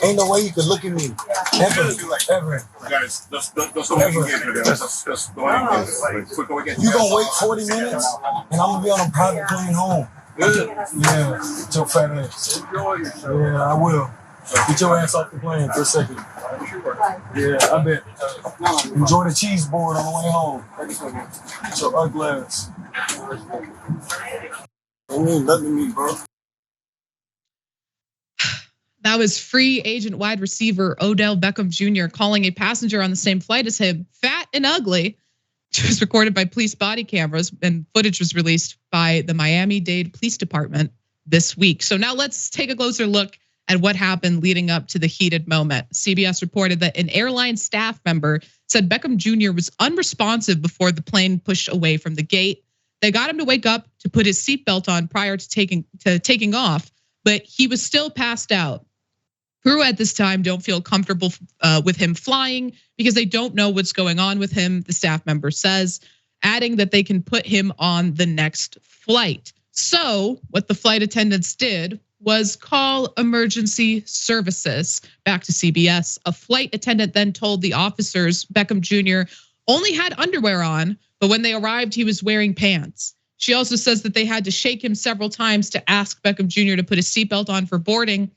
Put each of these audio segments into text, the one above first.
Ain't no way you could look at me. Ever. Guys, let's go ahead and get here. Let's go ahead and get You gonna wait 40 minutes and I'm gonna be on a private plane home. Yeah, till fat ass. Yeah, I will. Get your ass off the plane for a second. Yeah, I bet. Enjoy the cheese board on the way home. Get your ugly ass. Don't mean nothing to me, bro. That was free agent wide receiver Odell Beckham Jr. calling a passenger on the same flight as him fat and ugly. It was recorded by police body cameras, and footage was released by the Miami-Dade Police Department this week. So now let's take a closer look at what happened leading up to the heated moment. CBS reported that an airline staff member said Beckham Jr. was unresponsive before the plane pushed away from the gate. They got him to wake up to put his seatbelt on prior to taking off, but he was still passed out. Crew at this time don't feel comfortable with him flying because they don't know what's going on with him, the staff member says, adding that they can put him on the next flight. So what the flight attendants did was call emergency services. Back to CBS. A flight attendant then told the officers Beckham Jr. only had underwear on, but when they arrived, he was wearing pants. She also says that they had to shake him several times to ask Beckham Jr. to put his seatbelt on for boarding,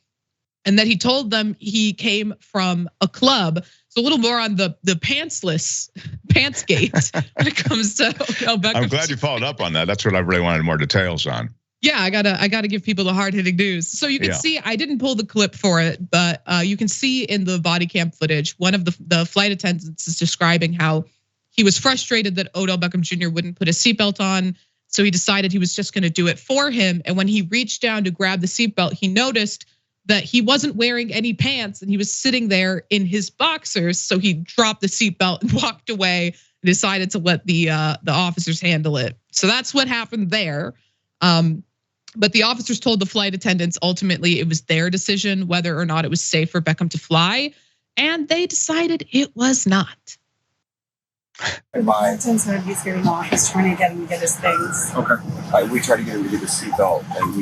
and that he told them he came from a club. So a little more on the pantsless pantsgate when it comes to Beckham. I'm glad you followed up on that. That's what I really wanted more details on. Yeah, I gotta give people the hard-hitting news. So you can see, I didn't pull the clip for it, but you can see in the body cam footage, one of the flight attendants is describing how he was frustrated that Odell Beckham Jr. wouldn't put his seatbelt on. So he decided he was just gonna do it for him. And when he reached down to grab the seatbelt, he noticed that he wasn't wearing any pants and he was sitting there in his boxers. So he dropped the seatbelt and walked away and decided to let the officers handle it. So that's what happened there. But the officers told the flight attendants ultimately it was their decision whether or not it was safe for Beckham to fly, and they decided it was not. The Bolton said he's getting off. He's trying to get him to get his things. Okay. We tried to get him to get his seatbelt, and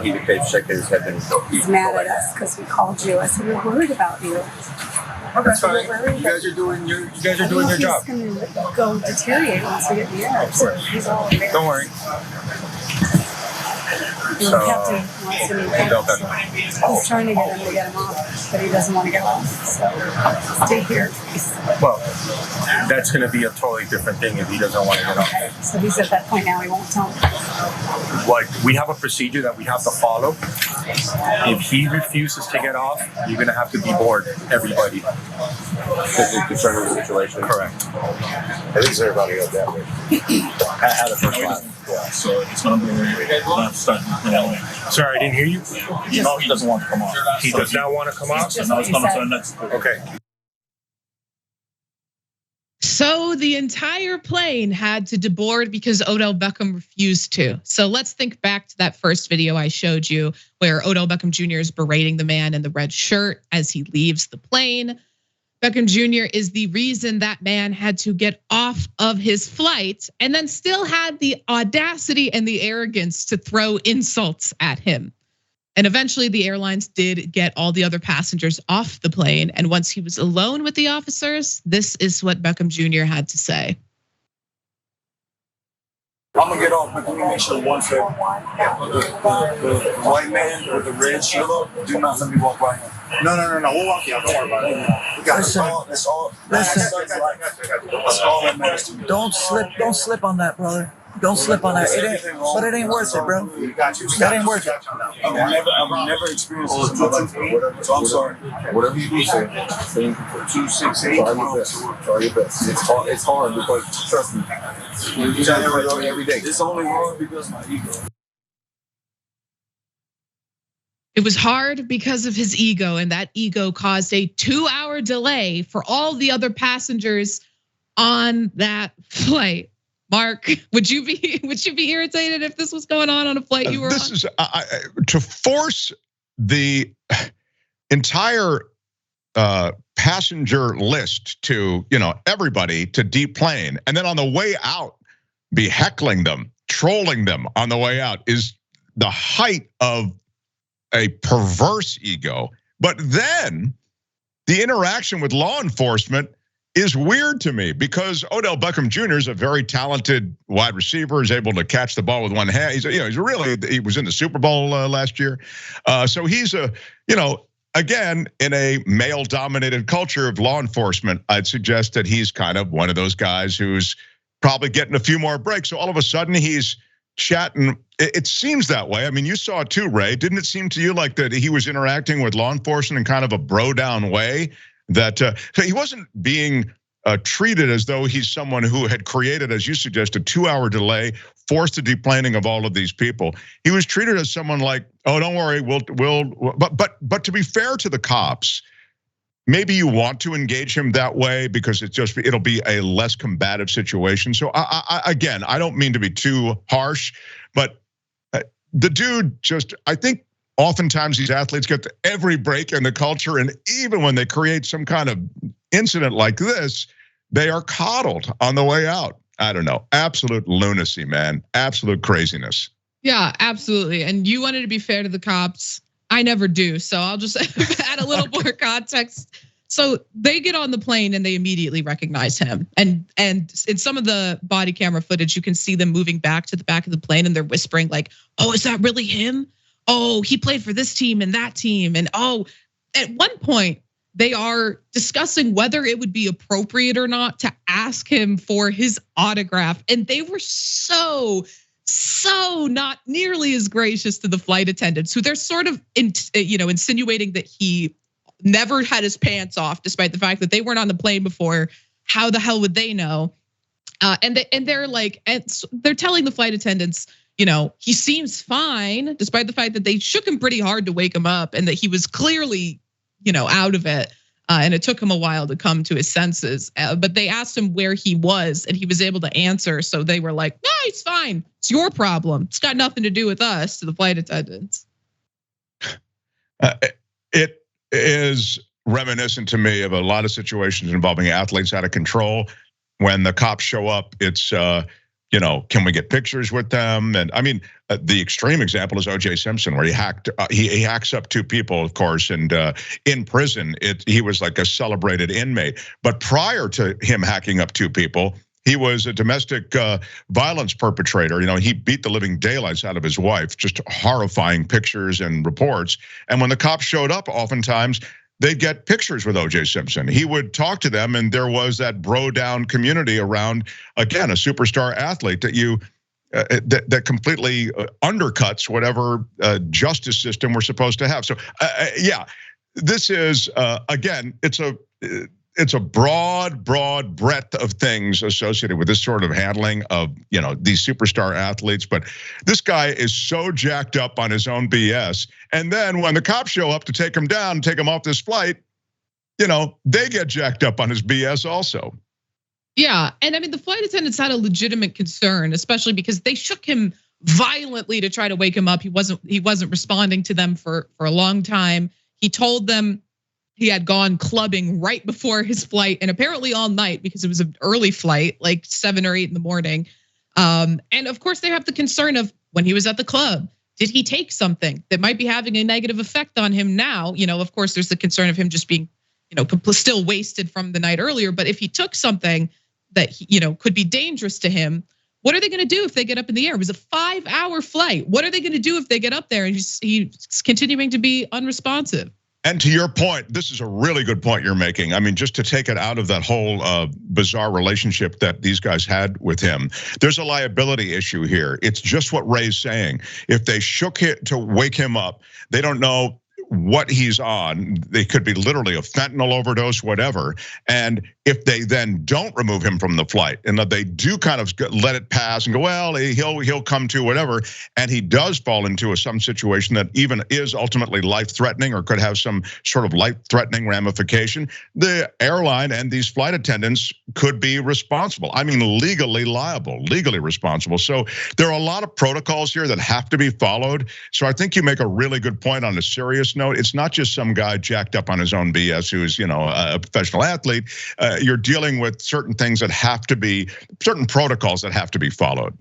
he could shake his head. And he's mad at us because we called you. I said we're worried about you. Okay, that's fine. You guys are doing your job. He's going to go deteriorate once we get in the air. So he's all embarrassed. Don't worry. The captain wants to meet him. He's trying to get him off, but he doesn't want to get off. So stay here, please. Well, that's going to be a totally different thing if he doesn't want to get off. Okay. So he's at that point now. He won't tell me. Like, we have a procedure that we have to follow. If he refuses to get off, you're going to have to deboard everybody. Because you're concerned with the situation. Correct. At least everybody got that way. At the first line. Yeah, so it's going to be starting. Sorry, I didn't hear you. No, he doesn't want to come off. He does not want to come off? So now it's coming to the next. Okay. So the entire plane had to deboard because Odell Beckham refused to. So let's think back to that first video I showed you where Odell Beckham Jr. is berating the man in the red shirt as he leaves the plane. Beckham Jr. is the reason that man had to get off of his flight and then still had the audacity and the arrogance to throw insults at him. And eventually the airlines did get all the other passengers off the plane. And once he was alone with the officers, this is what Beckham Jr. had to say. I'm gonna get off, but can you make sure one favor? The white man with the red shirt, do not let me walk by him. No. We'll walk you out. Don't worry about it. We got that's all that matters to me. Don't slip on that, brother. Don't slip on that. It ain't worth it, bro. That ain't worth it. I've never experienced this before, so I'm sorry. Whatever you do, say 268. Try your best. It's hard because trust me, you try every day. It's only hard because of my ego. It was hard because of his ego, and that ego caused a 2-hour delay for all the other passengers on that flight. Mark, would you be irritated if this was going on a flight you were on? This is to force the entire passenger list to, everybody to deplane, and then on the way out be heckling them, trolling them on the way out is the height of a perverse ego But then the interaction with law enforcement is weird to me because Odell Beckham Jr. is a very talented wide receiver. Is able to catch the ball with one hand. He was in the Super Bowl last year. So he's again, in a male-dominated culture of law enforcement, I'd suggest that he's kind of one of those guys who's probably getting a few more breaks. So all of a sudden he's chatting. It seems that way. I mean, you saw it too, Ray. Didn't it seem to you like that he was interacting with law enforcement in kind of a bro-down way? That he wasn't being treated as though he's someone who had created, as you suggest, a 2-hour delay, forced the deplaning of all of these people. He was treated as someone like, oh, don't worry, but to be fair to the cops, maybe you want to engage him that way because it'll be a less combative situation. So again, I don't mean to be too harsh, but the dude I think oftentimes these athletes get every break in the culture, and even when they create some kind of incident like this, they are coddled on the way out. I don't know. Absolute lunacy, man. Absolute craziness. Yeah, absolutely. And you wanted to be fair to the cops. I never do. So I'll just add a little more context. So they get on the plane and they immediately recognize him. And in some of the body camera footage, you can see them moving back to the back of the plane and they're whispering like, oh, is that really him? Oh, he played for this team and that team. And at one point, they are discussing whether it would be appropriate or not to ask him for his autograph. And they were so not nearly as gracious to the flight attendants, who they're sort of insinuating that he never had his pants off, despite the fact that they weren't on the plane before. How the hell would they know? And they're telling the flight attendants, he seems fine, despite the fact that they shook him pretty hard to wake him up and that he was clearly, out of it. And it took him a while to come to his senses. But they asked him where he was and he was able to answer. So they were like, no, he's fine. It's your problem. It's got nothing to do with us, to the flight attendants. It is reminiscent to me of a lot of situations involving athletes out of control. When the cops show up, it's, can we get pictures with them? And I mean, the extreme example is O.J. Simpson, where he hacks up 2 people, of course, and in prison, he was like a celebrated inmate. But prior to him hacking up 2 people, he was a domestic violence perpetrator. He beat the living daylights out of his wife. Just horrifying pictures and reports. And when the cops showed up, oftentimes they'd get pictures with O.J. Simpson. He would talk to them, and there was that bro-down community around, again, a superstar athlete that completely undercuts whatever justice system we're supposed to have. So, yeah, this is again, it's a broad breadth of things associated with this sort of handling of these superstar athletes. But this guy is so jacked up on his own BS. And then when the cops show up to take him down, take him off this flight, they get jacked up on his BS also. Yeah, and I mean, the flight attendants had a legitimate concern, especially because they shook him violently to try to wake him up. He wasn't responding to them for a long time. He told them he had gone clubbing right before his flight, and apparently all night, because it was an early flight, like 7 or 8 in the morning. And of course, they have the concern of when he was at the club, did he take something that might be having a negative effect on him now? Of course, there's the concern of him just being, still wasted from the night earlier. But if he took something that could be dangerous to him, what are they going to do if they get up in the air? It was a 5-hour flight. What are they going to do if they get up there and he's continuing to be unresponsive? And to your point, this is a really good point you're making. I mean, just to take it out of that whole bizarre relationship that these guys had with him, there's a liability issue here. It's just what Ray's saying. If they shook it to wake him up, they don't know what he's on. They could be literally a fentanyl overdose, whatever. And if they then don't remove him from the flight and that they do kind of let it pass and go, well, he'll come to whatever, and he does fall into some situation that even is ultimately life-threatening or could have some sort of life-threatening ramification, the airline and these flight attendants could be responsible. I mean, legally liable, legally responsible. So there are a lot of protocols here that have to be followed. So I think you make a really good point on a serious note. It's not just some guy jacked up on his own BS who's, a professional athlete. You're dealing with certain things that have to be, certain protocols that have to be followed.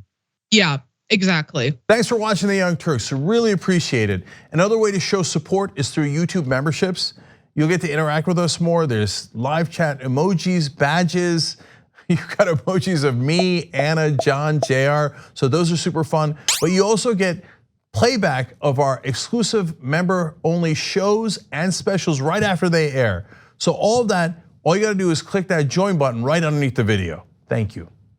Yeah, Exactly. Thanks for watching the Young Turks. Really appreciate it. Another way to show support is through YouTube memberships. You'll get to interact with us more. There's live chat emojis, badges. You've got emojis of me, Anna, John, JR. So those are super fun. But you also get playback of our exclusive member-only shows and specials right after they air. So all of that, all you gotta do is click that join button right underneath the video. Thank you.